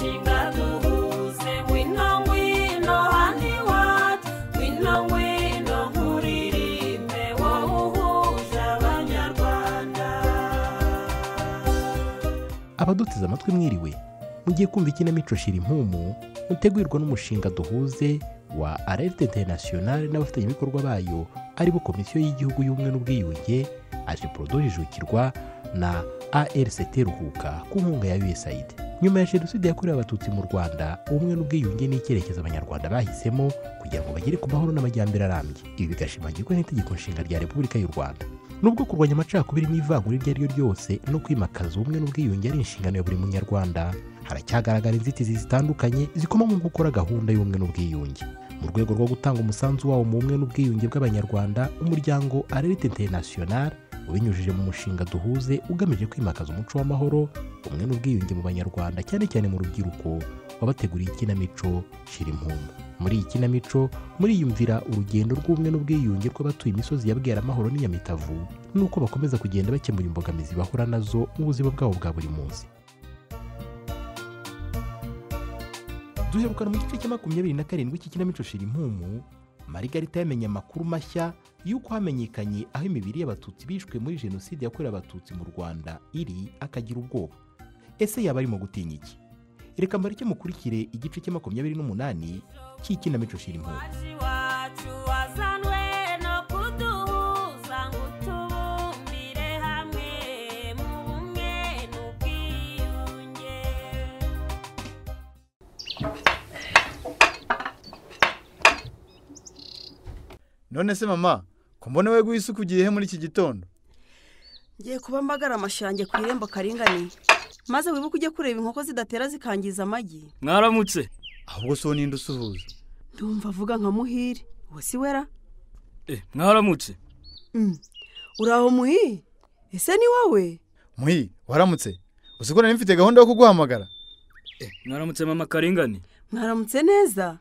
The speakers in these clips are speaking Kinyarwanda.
umushinga duhuze wino wino handi wacu wino wino nkuririmbe wowe uhuje abanyarwanda. Abaduteze amatwi mwiriwe mugiye kumva ikinamico Shira Impumu mutegurirwa n'umushinga duhuze wa Alerte International n'abafatanyabikorwa bayo aribo Komisiyo y'Igihugu y'Ubumwe n'Ubwiyunge AGPRODO jijukirwa na ARCT Ruhuka ku nkunga ya USAID. Nyuma ya Jenoside yakorewe Abatutsi mu Rwanda, ubumwe n'ubwiyunge n'icyerekezo Abanyarwanda bahisemo kugira ngo bagere ku mahoro n'amajyambere arambye. Ibi bigashimangirwa n'itegeko nshinga rya Repubulika y'u Rwanda. Nubwo kurwanya amacakubiri n'ivangura iryo ari ryo ryose no kwimakaza ubumwe n'ubwiyunge ari inshingano ya buri munyarwanda, haracyagaragara inzitizi zitandukanye zikoma mu gukora gahunda y'ubumwe n'ubwiyunge. Mu rwego rwo gutanga umusanzu wawo mu bumwe n'ubwiyunge bw'Abanyarwanda, umuryango Alerte International ubinyujije mu mushinga duhuze ugamije kwimakaza umuco w'amahoro, ubumwe n'ubwiyunge mu Banyarwanda cyane cyane mu rubyiruko, wabateguriye ikinamico Shira Impumu. Muri iyi kinamico muriyumvira urugendo rw'ubumwe n'ubwiyunge rw'abatuye imisozi ya Bweramahoro n'Nyamitavu nuko bakomeza kugenda bakemura imbogamizi bahura nazo mu buzima bwabo bwa buri munsi. Duherukana mu gice cya 27 cy'ikinamico Shira Impumu, Marigarita yamenye amakuru mashya y'uko hamenyekanye aho imibiri y'Abatutsi bishwe muri Jenoside yakorewe Abatutsi mu Rwanda iri, akagira ubwoba. Ese yaba arimo gutinya iki? Reka mbareke mukurikire igice cya 28 cy'ikinamico Shira Impumu. None se mama, ko mbona we guhisuka ugiye muri iki gitondo? Ngiye kuba mbagara amashange ku irembo karinganiye. Maze wibuke ujye kureba inkoko zidatera zikangiza amagi. Mwaramutse. Ahubwo so ninde usuhuza? Ndumva avuga nka Muhire. Uwo si wera? Mwaramutse. Uraho Muhi? Ese ni wowe? Muhi, waramutse. Usikora nimfite gahunda yo kuguhamagara. Mwaramutse mama Karingani. Mwaramutse neza.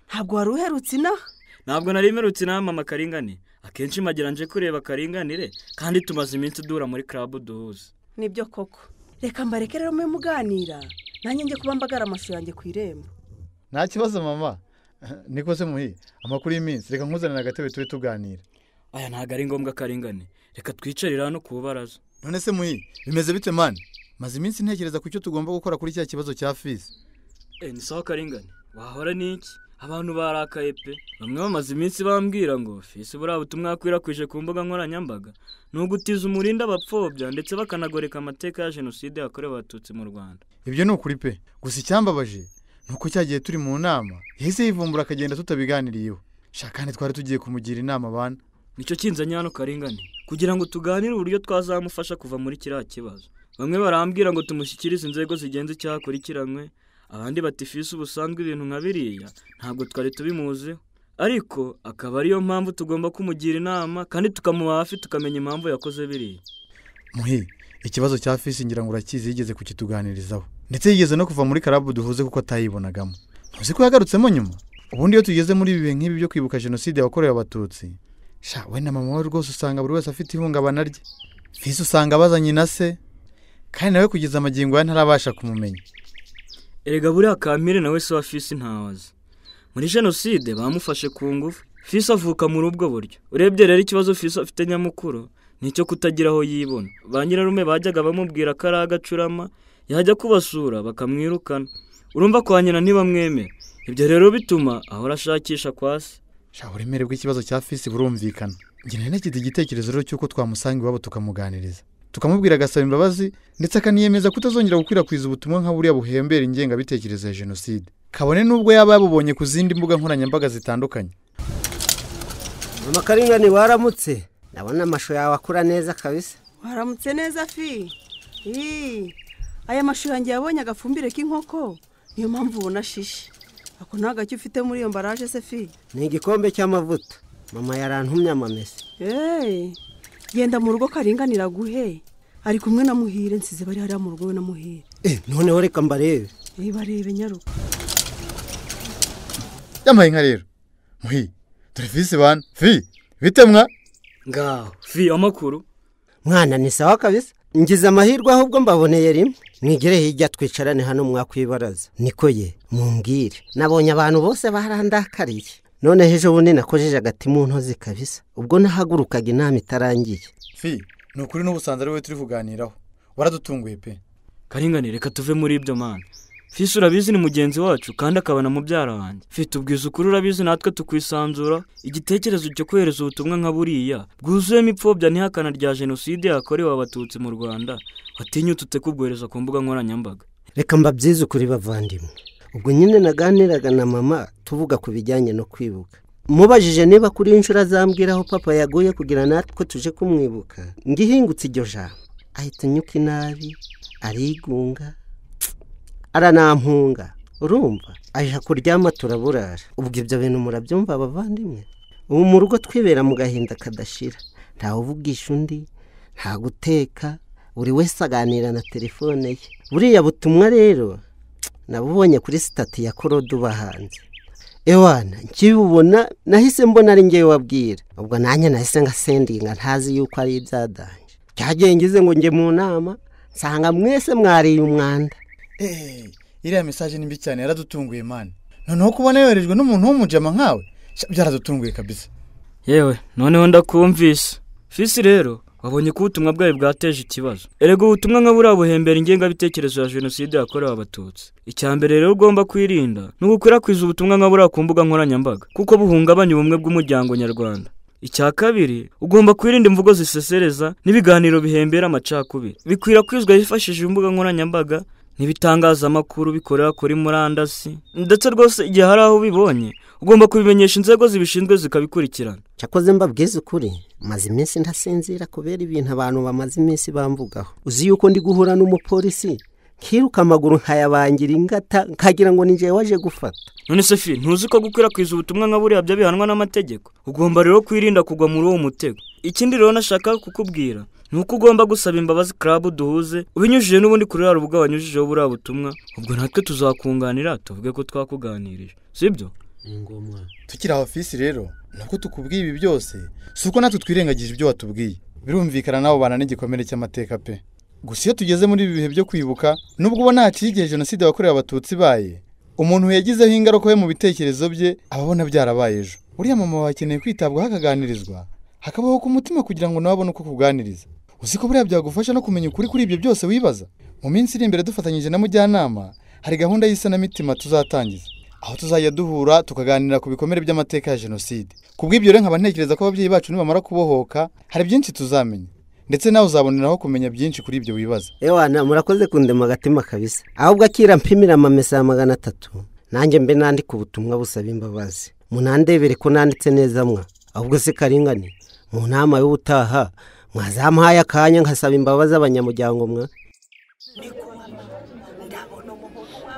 Ntabwo wari uherutse inaha? Ntabwo nari mperutse inaha mama Karingani. Akenshi magira nje kureba Karinganire kandi tumaze iminsi dura muri club duhuze. Nibyo koko. Reka mbareke rero mwe muganira. Nanjye nje kuba mbagara amashu yanjye ku irembo. Nta kibazo mama. Niko se Muhi, amakuru y'iminsi reka nkuzanira agatebe tube tuganira. Aya ntago ari ngombwa Karingani. Reka twicarira hano ku baraza. None se Muhi, bimeze bite mani? Maze iminsi ntekereza ku cyo tugomba gukora kuri cya kibazo cya Fils. Ni sawa Karingani. Wahora niki? Abantu barakaye pe. Bamwe bamaze iminsi bambwira ngo Fils buriya butumwa akwirakwije ku mbuga nkoranyambaga no gutiza umurinda abapfobya ndetse bakanagoreka amateka ya Jenoside yakorewe Abatutsi mu Rwanda. Ibyo ni ukuri pe. Gusa icyambabaje nuko cyagiye turi mu nama yahise yivumbura akagenda tutabiganiriyeho. Shakane twari tugiye kumugira inama bana. Nicyo kinzanye hano Karingani kugira ngo tuganire uburyo twazamufasha kuva muri kiriya kibazo. Bamwe barambwira ngo tumushyikirize inzego zigenza icyakurikiranywe, abandi bati Fils ubusanzwe ibintu nka biriya ntabwo twari tubimuziho, ariko akaba ariyo mpamvu tugomba kumugira inama kandi tukamuba hafi tukamenya impamvu yakoze biriya. Muhi, ikibazo cya Fils ngira ngo urakizi yigeze kukituganirizaho, ndetse yigeze no kuva muri club duhuze kuko atayibonagamo. Ntuzi ko yagarutsemo nyuma? Ubundi iyo tugeze muri ibi nk'ibi byo kwibuka Jenoside yakorewe Abatutsi, we na mama we rwose usanga buri wese afite ihungabana rye. Fils usanga abazanye na se kandi nawe kugeza amagingo ya ntarabasha kumumenya. Erega buriya Kamire nawe se wa Fils ntawazi. Muri Jenoside bamufashe ku ngufu. Fils avuka muri ubwo buryo. Urebye rero ikibazo Fils afite nyamukuru nicyo kutagira aho yibona. Ba nyirarume bajyaga bamubwira ko ari agacurama, yajya kubasura bakamwirukana. Urumva kwa nyina ntibamwemera. Ibyo rero bituma ahora ashakisha kwa se. Uburemere bw'ikibazo cya Fils burumvikana. Njye nari nagize igitekerezo rero cy'uko twamusanga iwabo tukamuganiriza, tukamubwira agasaba imbabazi ndetse akaniyemeza kutazongera gukwirakwiza ubutumwa nka buriya buhembera ingengabitekerezo ya Jenoside, kabone nubwo yaba yabubonye ku zindi mbuga nkoranyambaga zitandukanye. Mama Karingani waramutse? Ndabona amashu yawe akura neza kabisa. Waramutse neza Fi. Aya mashu yanjye yabonye agafumbire k'inkoko, niyo mpamvu ubona shishe. Ako ntago cyo ufite muri iyo mbaraje se Fi? Ni igikombe cy'amavuta. Mama yarantumye amamese. Genda mu rugo Karinganira guhe. Ari kumwe na Muhire, nsize bari hariya mu rugo we na Muhire. Noneho reka mbarebe. Barebe nyaruko. Yamaye nka rero. Muhi, dore Fils bana. Fi, bitemwa? Ngaho, Fi amakuru. Mwana ni sawa kabisa. ngize amahirwe ahubwo mbaboneye rimwe mwigere hirya twicarane hano mwakwibaraza niko ye mumbwire nabonye abantu bose barandakariye none ejo bundi nakojeje agati mu ntozi kabisa ubwo nahagurukaga inama itarangiye fi ni ukuri n'ubusanzwe ari wowe turi kuganiraho waradutunguye pe. Karinganire reka tuve muri ibyo mana. Fisi urabizi ni mugenzi wacu kandi akabana mubyara wanjye. Fite ubwiza ukuri urabizi natwe tukwisanzura. Igitekerezo cyo kohereza ubutumwa nka buriya bwuzuyemo ipfobya n'ihakana rya jenoside yakorewe abatutsi mu Rwanda. Watinyutse utekubwohereza ku mbuga nkoranyambaga. Reka mbabyize ukuri bavandimwe. Ubwo nyine naganiraga na mama tuvuga ku bijyanye no kwibuka. Mubajije niba kuri inshuro azambwira aho papa yaguye kugira natwe tuje kumwibuka. Ngihingutse iryo jambo. Ahita nyuka inabi, arigunga, aranampunga. Urumva? Aje kuryama turaburara. Ubwo ibyo bintu murabyumva abavandimwe. Ubu mu rugo twibera mu gahinda kadashira. Nta uvugisha undi, nta guteka, buri wese aganira na telefone ye. Buriya butumwa rero nabubonye kuri stati ya Korodu bahanze. Ewana, nkibubona nahise mbona ari ngewe wabwira. Ubwo nanjye nahise ngasendinga ntazi yuko ari ibyadanje. Cyagengize ngo nge mu nama, nsanga mwese mwariye umwanda. Iriya message nimbi cyane yaradutunguye man. Noneho kubona yoherejwe n'umuntu w'umujama nkawe, byaradutunguye kabisa. Yewe, noneho ndakumvise. Fisi rero wabonye ko ubutumwa bwawe bwateje ikibazo. Erega ubutumwa nka buriya buhembera ingengabitekerezo ya jenoside yakorewe abatutsi. Icyambere rero ugomba kwirinda no gukwirakwiza ubutumwa nka buriya ku mbuga nkoranyambaga kuko buhungabanya ubumwe bw'umuryango nyarwanda. Icya kabiri ugomba kwirinda imvugo zisesereza n'ibiganiro bihembera amacakubiri. Bikwirakwizwa hifashishije imbuga nkoranyambaga n'ibitangazamakuru bikorera kuri murandasi. Ndetse rwose igihe hari aho ubibonye ugomba kubimenyesha inzego zibishinzwe zikabikurikirana. Cyakoze mbabwize ukuri maze iminsi ndasinzira kubera ibintu abantu bamaze iminsi bamvugaho. Uzi yuko ndi guhura n'umupolisi kiruka amaguru nkayabangira ingata nkagira ngo ninje waje gufata. None se fi ntuzi ko gukwirakwiza ubutumwa nka buriya byabihanwa n'amategeko. Ugomba rero kwirinda kugwa muri uwo mutego. Ikindi rero nashaka kukubwira nuko ugomba gusaba imbabazi club duhuze ubinyujije n'ubundi kuri rubuga wanyujijeho buriya butumwa. Ubwo natwe tuzakunganira tuvuge ko twakuganirije, sibyo? Ngomwa Tukira ofisi rero nako tukubwiye ibi byose suko natwe twirengagije ibyo watubwiye. Birumvikana nawo bana n'igikomere cy'amateka pe. Gusa iyo tugeze muri ibi bihe byo kwibuka nubwo ubona haciye jenoside yakorewe abatutsi baye umuntu yagizeho ingaruka mu bitekerezo bye ababona byarabaye ejo. Uriya mama wakeneye kwitabwaho akaganirizwa hakabaho ku mutima kugira ngo nabone uko kuganiriza. Uziko buriya byagufasha no kumenya ukuri kuri ibyo byose wibaza. Mu minsi iri imbere dufatanyije na mujyanama hari gahunda y'isanamitima tuzatangiza aho tuzajya duhura tukaganira ku bikomere by'amateka ya jenoside. Kubw'ibyo rero nkaba ntekereza ko ababyeyi bacu nibamara kubohoka hari byinshi tuzamenya ndetse nawe uzaboneraho kumenya byinshi kuri ibyo wibaza. Ewana murakoze kundema agatima kabisa. Ahubwo akira mpimira amamesa 300 nanjye mbe nandika ubutumwa busaba imbabazi. Munandebere ko nanditse neza mwa. Ahubwo se Karingani mu nama y'ubutaha mwazamuhaye akanya nkasaba imbabazi abanyamuryango mwa.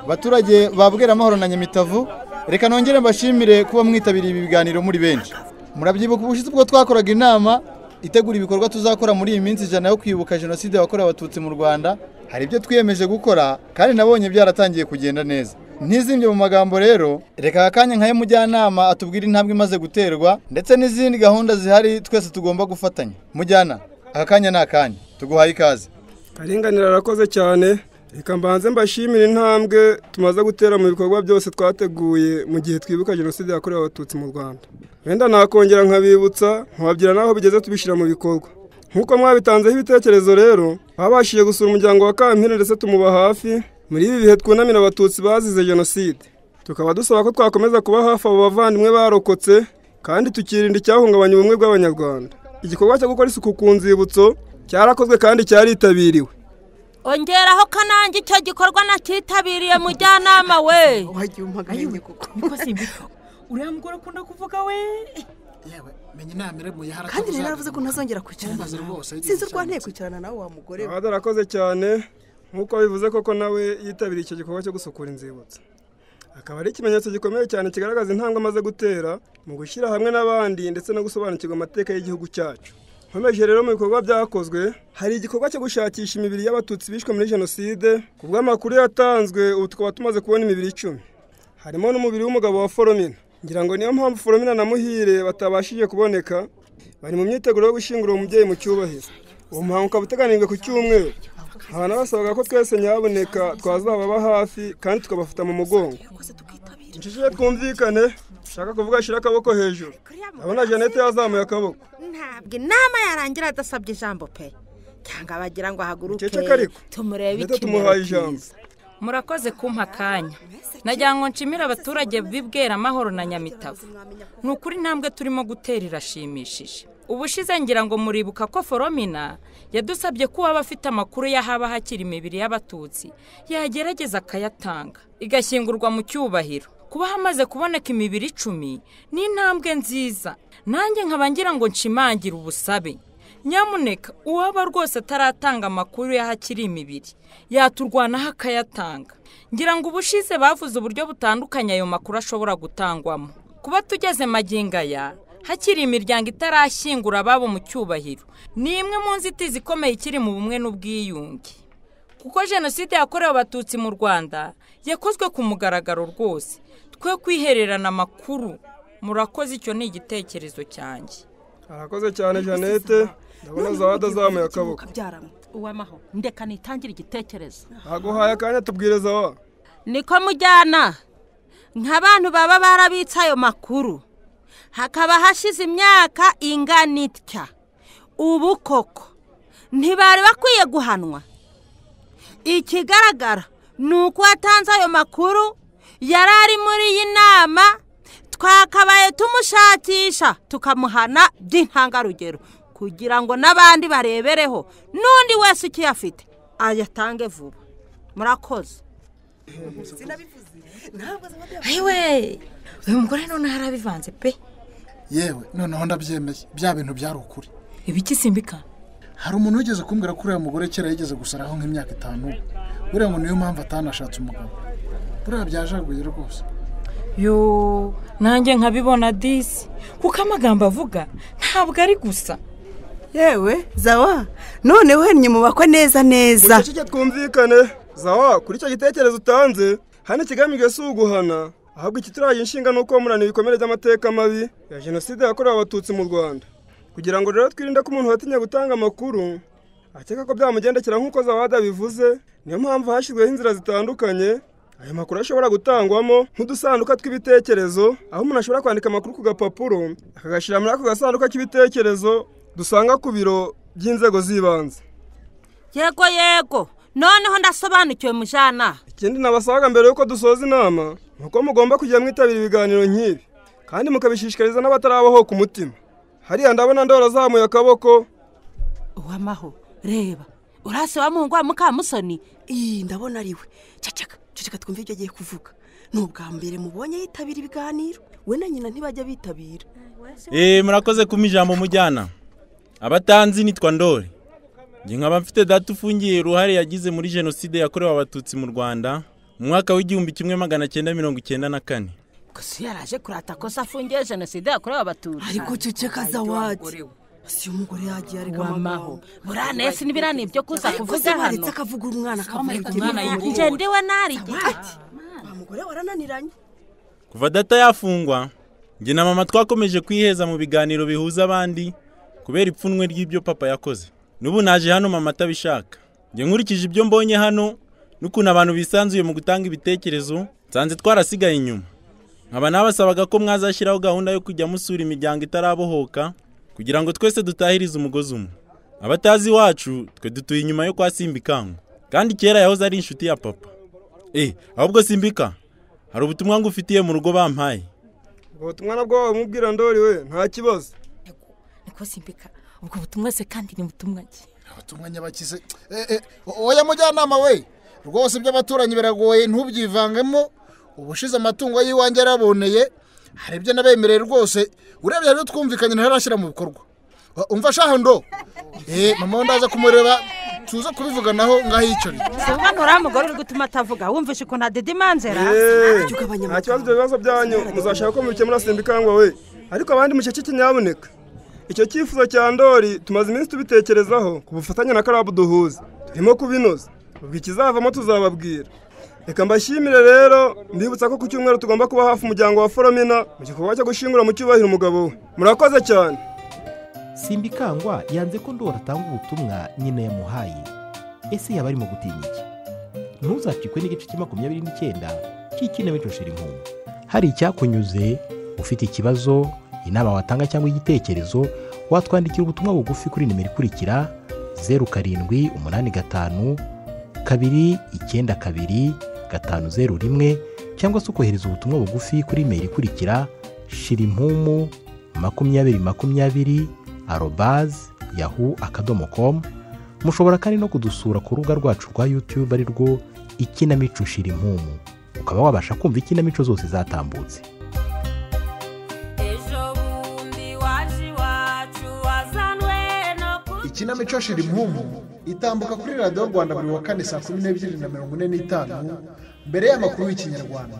Baturage babwera amahoro na Nyamitavu, reka nongere mbashimire kuba mwitabiriye ibi biganiro muri benshi. Murabyibuka ubushize bwo twakoraga inama itegura ibikorwa tuzakora muri iyi minsi ijana yo kwibuka jenoside yakorewe abatutsi mu Rwanda. Hari ibyo twiyemeje gukora kandi nabonye byaratangiye kugenda neza. Ntizimbye mu magambo rero, reka akanya nkaye mujyanama atubwira intambwe imaze guterwa ndetse n'izindi gahunda zihari twese tugomba gufatanya. Mujyana, akanya nakanya, tuguhaye ikaze. Karinganira arakoze cyane. Reka mbanze mbashimira intambwe tumaze gutera mu bikorwa byose twateguye mu gihe twibuka jenoside yakorewe abatutsi mu Rwanda. Wenda nakongera nkabibutsa nkababwira naho bigeze tubishira mu bikorwa. Nkuko mwabitanzeho ibitekerezo rero, babashije gusura umuryango wa Kampire ndetse tumuba hafi muri ibi bihe twunamira abatutsi bazize jenoside. Tukaba dusaba ko twakomeza kuba hafi abo bavandimwe barokotse kandi tukirinda icyahungabanya ubumwe bw'abanyarwanda. Igikorwa cyo gukora isuku ku nzibutso cyarakozwe kandi cyaritabiriwe. Ongeraho kanange icyo gikorwa nakitabiriye mujyanama we. Wagiye umpagaye kuko niko simbi. Uriya mugore akunda kuvuga we. Yewe menye namere mu yahara. kandi rero aravuze ko ntazongera kwicarana. Sinzi urwanteye kwicarana nawe wa mugore. Arakoze cyane nkuko bivuze koko nawe yitabiriye icyo gikorwa cyo gusukura inzibutso. Akaba ari ikimenyetso gikomeye cyane kigaragaza intambwe amaze gutera mu gushyira hamwe n'abandi ndetse no gusobanukirwa amateka y'igihugu cyacu. Nkomeje rero mu bikorwa byakozwe hari igikorwa cyo gushakisha imibiri y'abatutsi bishwe muri jenoside. Kubw'amakuru yatanzwe ubu tukaba tumaze kubona imibiri 10. Harimo n'umubiri w'umugabo wa Foromina. Ngira ngo niyo mpamvu Foromina na Muhire batabashije kuboneka. Bari mu myiteguro yo gushingura umubyeyi mu cyubahiro. uwo muhango ukaba uteganijwe ku cyumweru. Abantu basabaga ko twese nyaboneka twazababa hafi kandi tukabafata mu mugongo. Nshishije twumvikane, shaka kuvuga shira akaboko hejuru. Abona Jeannette yazamuye akaboko. Ntabwo inama yarangira adasabye ijambo pe. Cyangwa bagira ngo ahaguruke. Tumurebe iki. Tumuhaye ijambo. Murakoze kumpa akanya. Nagira ngo nshimire abaturage bibwera amahoro na Nyamitavu. Nukuri ntambwe turimo gutera irashimishije. Ubushize ngira ngo muribuka ko Foromina yadusabye ko abafite amakuru yahaba hakiri imibiri y'abatutsi yagerageza akayatanga igashyingurwa mu cyubahiro. Kuba hamaze kuboneka imibiri 10 ni intambwe nziza. Nanjye nkaba ngira ngo nshimangire ubusabe. Nyamuneka uwaba rwose ataratanga amakuru y'ahakiri imibiri yaturwanaho akayatanga. Ngira ngo ubushize bavuze uburyo butandukanye ayo makuru ashobora gutangwamo. Kuba tugeze magingaya hakiri imiryango itarashyingura ababo mu cyubahiro ni imwe mu nzitizi ikomeye ikiri mu bumwe n'ubwiyunge. Kuko jenoside yakorewe abatutsi mu Rwanda yakozwe ku mugaragaro rwose. Twe kwihererana amakuru. Murakoze, icyo ni igitekerezo cyanjye. Arakoze cyane Jeannette. Ndabona Zawadi azamuye akaboko. Uwamaho ndeka nitangira igitekerezo. Aguhaye akanya tubwireza wa. Niko mujyana nk'abantu baba barabitsa ayo makuru. Hakaba hashize imyaka ingana itya. Ubu koko ntibari bakwiye guhanwa. Ikigaragara nuko atanze ayo makuru yarari muri iyi nama, twakabaye tumushakisha tukamuhana by'intangarugero kugira ngo n'abandi barebereho n'undi wese ukiyafite ayatange vuba. Murakoze. Ayiwe, uyu mugore none harabivanze pe. Yewe noneho ndabyemeye, bya bintu byari ukuri. Ibiki Simbika? Hari umuntu wigeze kumbwira ko uriya mugore kera yigeze gusaraho nk'imyaka 5. Buriya ngo niyo mpamvu atanashatse umugabo. Buriya byajaguye rwose. Yo, nanjye nkabibona disi. Kuko amagambo avuga ntabwo ari gusa. Yewe Zawa, none uhennye mu bakwe neza neza. Muceceke twumvikane. Zawa, kuri icyo gitekerezo utanze hano kigamije si uguhana, ahubwo iki turaje inshinga nuko murana ibikomere by'amateka mabi ya jenoside yakorewe abatutsi mu Rwanda. Kugira ngo rero twirinde ko umuntu watinya gutanga amakuru akeka ko byamugendekera nk'uko Zawadi bivuze, niyo mpamvu hashyizweho inzira zitandukanye ayo makuru ashobora gutangwamo nk'udusanduka tw'ibitekerezo, aho umuntu ashobora kwandika amakuru ku gapapuro akagashyira muri ako gasanduka k'ibitekerezo dusanga ku biro by'inzego z'ibanze. Yego noneho ndasobanukiwe mujana. Ikindi nabasabaga mbere yuko dusoza inama nuko mugomba kujya mwitabira ibiganiro nk'ibi kandi mukabishishikariza n'abatarabaho ku mutima. Hariya ndabona Ndora azamuye akaboko. Uwamaho reba urase wa Mungu wa Mukamusoni. Ndabona ariwe. Ceceka twumve ibyo agiye kuvuga. Nubwa mbere mubonye yitabira ibiganiro, we na nyina ntibajya bitabira. Murakoze kuma ijambo mujyana. Abatanzi nitwa Ndori. Nge nkaba mfite data ufungiye uruhare yagize muri jenoside yakorewe abatutsi mu Rwanda mu mwaka w'1994. Gusa yaraje kurata ko safungiye jenoside yakorewe abatutsi. Ariko ceceka Zawadi. Si umugore yagiye ariko Wamaho. Buranese nibirani ibyo kuza kuvuga hano. Ariko akavuga umwana akavuga umwana yinjye ndiwe nari giti. Umugore warananiranye. Kuva data yafungwa, nge na mama twakomeje kwiheza mu biganiro bihuza abandi kubera ipfunwe ry'ibyo papa yakoze. Nubu naje hano mama atabishaka. Nge nkurikije ibyo mbonye hano n'ukuntu abantu bisanzuye mu gutanga ibitekerezo, nsanze twarasigaye inyuma. Nkaba nabasabaga ko mwazashyiraho gahunda yo kujya musura imiryango itarabohoka kugira ngo twese dutahirize umugozi umwe. Abatazi wacu twe dutuye inyuma yo kwa Simbikango, kandi kera yahoze ari inshuti ya papa. Ahubwo Simbika, hari ubutumwa ngufitiye mu rugo bampaye. Ubutumwa nabwo wamubwira Ndori we nta kibazo. Niko Simbika, ubwo butumwa se kandi ni butumwa ki? Ubutumwa nyabakize. Oya mujyanama we, rwose by'abaturanyi biragoye ntubyivangemo. Ubushize amatungo yiwanjye araboneye, hari ibyo nabemereye rwose. Urebye rero twumvikanye ntarashyira mu bikorwa. Umva shaho ndo. Mama ndaza kumureba tuza kubivuganaho ngahicari. Singa nturamugore uri gutuma atavuga, wumvishe ko na Dede Manzera. Nta kibazo ibibazo byanyu muzashaka ko mubikemura Simbikangwa we. Ariko abandi muceceke nyaboneka. Icyo cyifuzo cya Ndori tumaze iminsi tubitekerezaho ku bufatanye na Karabu duhuza. Turimo kubinoza. Ubwo ikizavamo tuzababwira. Reka mbashimire rero, mbibutsa ko ku cyumweru tugomba kuba hafi umuryango wa Foromina mu gikorwa cyo gushingura mu cyubahiro umugabo we. Murakoze cyane. Simbikangwa yanze ko Ndori atanga ubutumwa nyina yamuhaye. Ese yaba arimo gutinya iki? Ntuzacikwe n'igice cya 29 cy'ikinamico Shirimpumu. Hari icyakunyuze, ufite ikibazo, inama watanga cyangwa igitekerezo, watwandikira ubutumwa bugufi kuri nimero ikurikira 0785 292 501 cyangwa se ukohereza ubutumwa bugufi kuri email ikurikira shirimpumu2020@yahoo.com. Mushobora kandi no kudusura ku rubuga rwacu rwa YouTube ari rwo Ikinamico Shirimpumu, ukaba wabasha kumva ikinamico zose zatambutse. Ikinamico Shirimpumu itambuka kuri Radio Rwanda buri wa kane saa 12:45 mbere y'amakuru y'Ikinyarwanda.